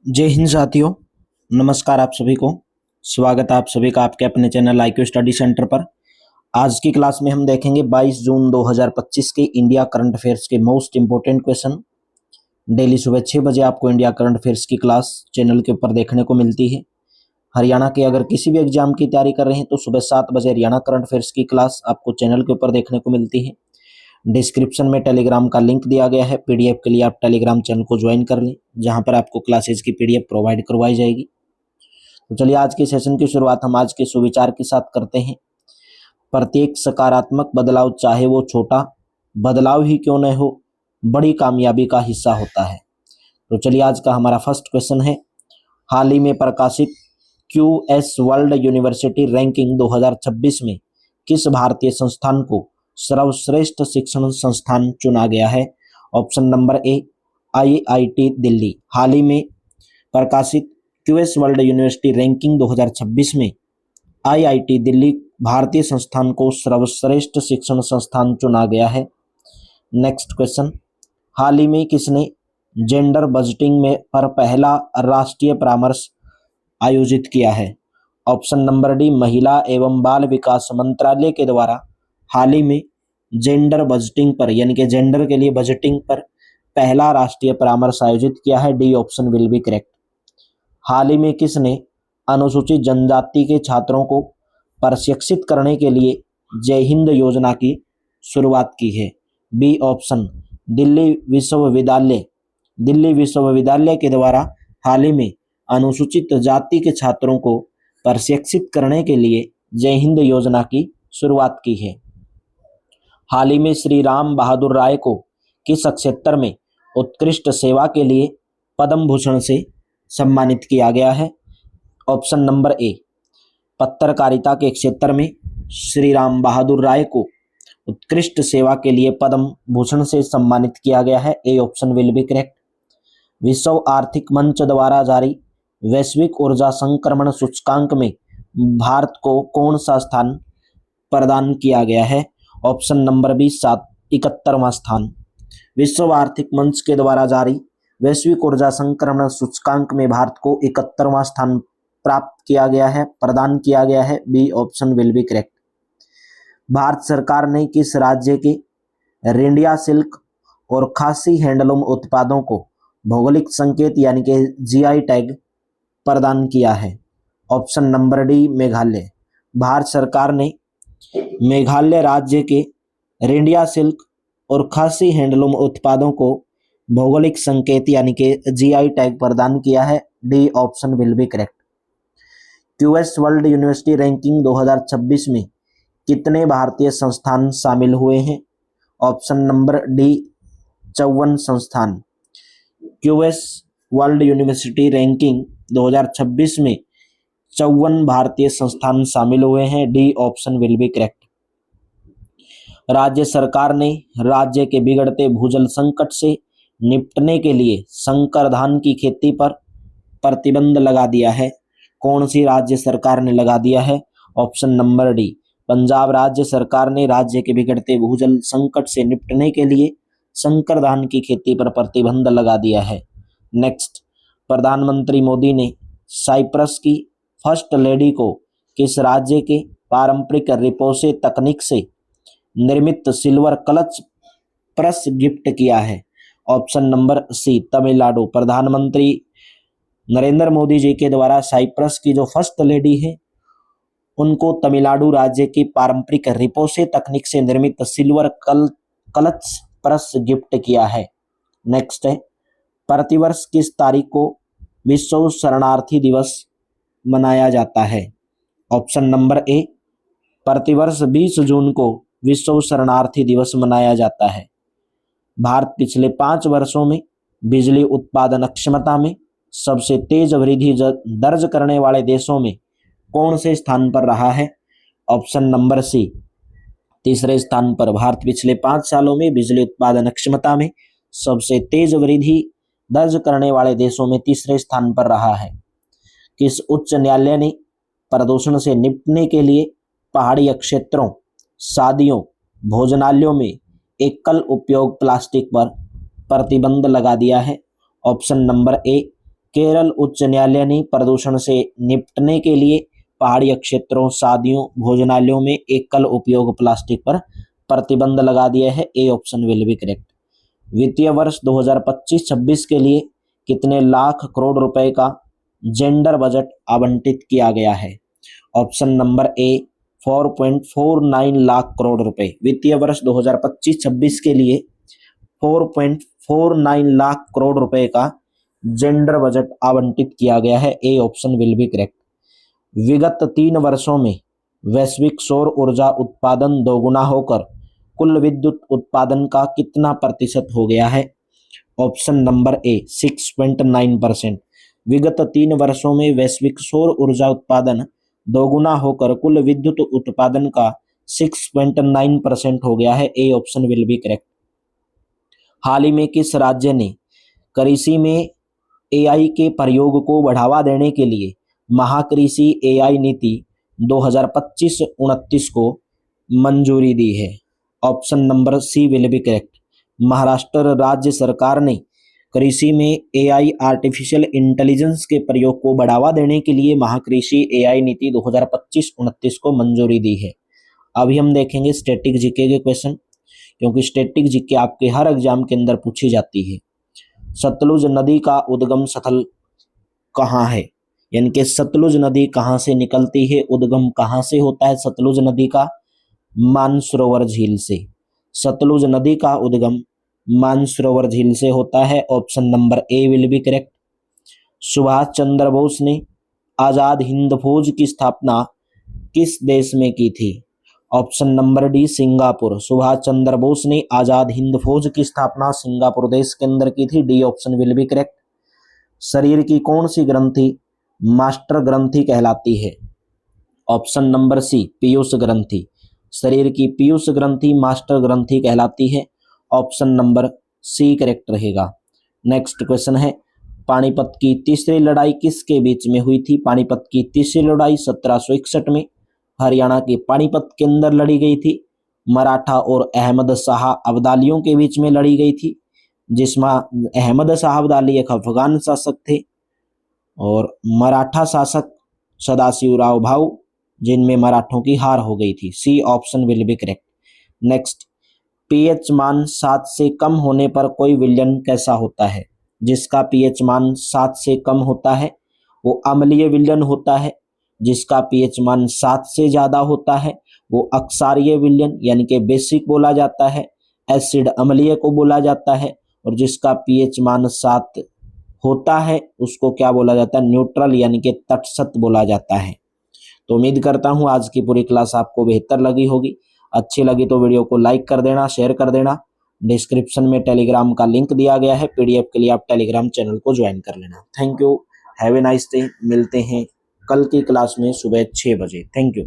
जय हिंद साथियों। नमस्कार आप सभी को। स्वागत है आप सभी का आपके अपने चैनल IQ स्टडी सेंटर पर। आज की क्लास में हम देखेंगे 22 जून 2025 के इंडिया करंट अफेयर्स के मोस्ट इंपोर्टेंट क्वेश्चन। डेली सुबह 6 बजे आपको इंडिया करंट अफेयर्स की क्लास चैनल के ऊपर देखने को मिलती है। हरियाणा के अगर किसी भी एग्जाम की तैयारी कर रहे हैं तो सुबह 7 बजे हरियाणा करंट अफेयर्स की क्लास आपको चैनल के ऊपर देखने को मिलती है। डिस्क्रिप्शन में टेलीग्राम का लिंक दिया गया है। पीडीएफ के लिए आप टेलीग्राम चैनल को ज्वाइन कर लें, जहां पर आपको क्लासेज की पीडीएफ प्रोवाइड करवाई जाएगी। तो चलिए आज के सेशन की शुरुआत हम आज के सुविचार के साथ करते हैं। प्रत्येक सकारात्मक बदलाव, चाहे वो छोटा बदलाव ही क्यों न हो, बड़ी कामयाबी का हिस्सा होता है। तो चलिए आज का हमारा फर्स्ट क्वेश्चन है, हाल ही में प्रकाशित QS वर्ल्ड यूनिवर्सिटी रैंकिंग 2026 में किस भारतीय संस्थान को सर्वश्रेष्ठ शिक्षण संस्थान चुना गया है? Option number A IIT Delhi. हाल ही में प्रकाशित QS वर्ल्ड यूनिवर्सिटी रैंकिंग 2026 में IIT दिल्ली भारतीय संस्थान को सर्वश्रेष्ठ शिक्षण संस्थान चुना गया है। नेक्स्ट क्वेश्चन, हाल ही में किसने जेंडर बजटिंग में पर पहला राष्ट्रीय परामर्श आयोजित किया है? ऑप्शन नंबर डी महिला एवं बाल विकास मंत्रालय के द्वारा हाल ही में जेंडर बजटिंग पर, यानी कि जेंडर के लिए बजटिंग पर पहला राष्ट्रीय परामर्श आयोजित किया है। D option will be correct. हाल ही में किसने अनुसूचित जनजाति के छात्रों को प्रशिक्षित करने के लिए जय हिंद योजना की शुरुआत की है? बी ऑप्शन दिल्ली विश्वविद्यालय। दिल्ली विश्वविद्यालय के द्वारा हाल ही में अनुसूचित जाति के छात्रों को प्रशिक्षित करने के लिए जय हिंद योजना की शुरुआत की है। हाल ही में श्री राम बहादुर राय को किस क्षेत्र में उत्कृष्ट सेवा के लिए पद्म भूषण से सम्मानित किया गया है? ऑप्शन नंबर ए पत्रकारिता के क्षेत्र में श्री राम बहादुर राय को उत्कृष्ट सेवा के लिए पद्म भूषण से सम्मानित किया गया है। A option will be correct. विश्व आर्थिक मंच द्वारा जारी वैश्विक ऊर्जा संक्रमण सूचकांक में भारत को कौन सा स्थान प्रदान किया गया है? ऑप्शन नंबर बी 71वां स्थान। विश्व आर्थिक मंच के द्वारा जारी वैश्विक ऊर्जा संक्रमण सूचकांक में भारत को 71वां स्थान प्राप्त किया गया है, प्रदान किया गया है। B option will be correct. Bharat सरकार ने किस राज्य के रेंडिया सिल्क और खासी हैंडलूम उत्पादों को भौगोलिक संकेत यानी कि GI टैग प्रदान किया है? Option number D Meghalaya. Bharat सरकार ने मेघालय राज्य के रेंडिया सिल्क और खासी हैंडलूम उत्पादों को भौगोलिक संकेत यानी कि GI टैग प्रदान किया है। D option will be correct. QS world university ranking 2026 में कितने भारतीय संस्थान शामिल हुए हैं? ऑप्शन नंबर डी 54 संस्थान। QS वर्ल्ड यूनिवर्सिटी रैंकिंग 2026 में 54 भारतीय संस्थान शामिल हुए हैं। D option will be correct. राज्य सरकार ने राज्य के बिगड़ते भूजल संकट से निपटने के लिए संकर धान की खेती पर प्रतिबंध लगा दिया है। कौन सी राज्य सरकार ने लगा दिया है? ऑप्शन नंबर डी पंजाब राज्य सरकार ने राज्य के बिगड़ते भूजल संकट से निपटने के लिए संकर धान की खेती पर प्रतिबंध लगा दिया है। नेक्स्ट, प्रधानमंत्री मोदी ने साइप्रस की फर्स्ट लेडी को किस राज्य के पारंपरिक रिपोसे तकनीक से निर्मित सिल्वर क्लच प्रेस गिफ्ट किया है? Option number C Tamil Nadu. प्रधानमंत्री नरेंद्र मोदी जी के द्वारा साइप्रस की जो फर्स्ट लेडी है उनको तमिलनाडु राज्य की पारंपरिक रिपोसे तकनीक से निर्मित सिल्वर क्लच प्रेस गिफ्ट किया है। नेक्स्ट है, प्रतिवर्ष किस तारीख को विश्व शरणार्थी दिवस मनाया जाता है? ऑप्शन नंबर ए प्रतिवर्ष 20 जून को विश्व शरणार्थी दिवस मनाया जाता है। भारत पिछले 5 वर्षों में बिजली उत्पादन क्षमता में सबसे तेज वृद्धि दर्ज करने वाले देशों में कौन से स्थान पर रहा है? ऑप्शन नंबर सी तीसरे स्थान पर। भारत पिछले 5 सालों में बिजली उत्पादन क्षमता में सबसे तेज वृद्धि दर्ज करने वाले देशों में तीसरे स्थान पर रहा है। किस उच्च न्यायालय ने प्रदूषण से निपटने के लिए पहाड़ी क्षेत्रों, शादियों, भोजनालयों में एकल उपयोग प्लास्टिक पर प्रतिबंध लगा दिया है? ऑप्शन नंबर ए केरल उच्च न्यायालय ने प्रदूषण से निपटने के लिए पहाड़ी क्षेत्रों, शादियों, भोजनालयों में एकल उपयोग प्लास्टिक पर प्रतिबंध लगा दिया है। A option will be correct. वित्तीय वर्ष 2025-26 के लिए कितने लाख करोड़ रुपए का जेंडर बजट आवंटित किया गया है? ऑप्शन नंबर ए 4.49 लाख करोड़ रुपए। वित्तीय वर्ष 2025-26 के लिए 4.49 लाख करोड़ रुपए का जेंडर बजट आवंटित किया गया है। A option will be correct. विगत 3 वर्षों में वैश्विक सौर ऊर्जा उत्पादन दोगुना होकर कुल विद्युत उत्पादन का कितना प्रतिशत हो गया है? ऑप्शन नंबर ए 6.9%। विगत 3 वर्षों में वैश्विक सौर ऊर्जा उत्पादन दोगुना होकर कुल विद्युत उत्पादन का 6.9% हो गया है। A option will be correct. हाल ही में किस राज्य ने कृषि में एआई के प्रयोग को बढ़ावा देने के लिए महाकृषि एआई नीति 2025-29 को मंजूरी दी है? Option number C will be correct. Maharashtra राज्य सरकार ने कृषि में एआई आर्टिफिशियल इंटेलिजेंस के प्रयोग को बढ़ावा देने के लिए महाकृषि एआई नीति 2025-29 को मंजूरी दी है। अभी हम देखेंगे स्टैटिक जीके के क्वेश्चन, क्योंकि स्टैटिक जीके आपके हर एग्जाम के अंदर पूछी जाती है। सतलुज नदी का उद्गम स्थल कहाँ है? यानी कि सतलुज नदी कहाँ से निकलती है, उद्गम कहाँ से होता है सतलुज नदी का? मानसरोवर झील से। सतलुज नदी का उद्गम मानसरोवर झील से होता है। Option number A will be correct. Subhash Chandra Bose ने आजाद हिंद फौज की स्थापना किस देश में की थी? Option number D Singapore. Subhash Chandra Bose ने आजाद हिंद फौज की स्थापना सिंगापुर देश के अंदर की थी। D option will be correct. शरीर की कौन सी ग्रंथि मास्टर ग्रंथि कहलाती है? ऑप्शन नंबर सी पीयूष ग्रंथि। शरीर की पीयूष ग्रंथि मास्टर ग्रंथि कहलाती है। ऑप्शन नंबर सी करेक्ट रहेगा। नेक्स्ट क्वेश्चन है, पानीपत की तीसरी लड़ाई किसके बीच में हुई थी? पानीपत की तीसरी लड़ाई 1761 में हरियाणा के पानीपत के अंदर लड़ी गई थी। मराठा और अहमद शाह अब्दालियों के बीच में लड़ी गई थी, जिसमें अहमद शाह अब्दाली एक अफगान शासक थे और मराठा शासक सदाशिवराव भाऊ, जिनमें मराठों की हार हो गई थी। C option will be correct. Next, pH मान 7 से कम होने पर कोई विलयन कैसा होता है? जिसका पीएच मान 7 से कम होता है वो अम्लीय विलयन होता है। जिसका पीएच मान 7 से ज्यादा होता है वो अक्षारीय विलयन यानी कि बेसिक बोला जाता है। एसिड अम्लीय को बोला जाता है। और जिसका पीएच मान 7 होता है उसको क्या बोला जाता है? न्यूट्रल यानी कि तटस्थ बोला जाता है। तो उम्मीद करता हूं आज की पूरी क्लास आपको बेहतर लगी होगी। अच्छी लगी तो वीडियो को लाइक कर देना, शेयर कर देना। डिस्क्रिप्शन में टेलीग्राम का लिंक दिया गया है, पीडीएफ के लिए आप टेलीग्राम चैनल को ज्वाइन कर लेना। Thank you, have a nice day. मिलते हैं कल की क्लास में सुबह 6 बजे। Thank you.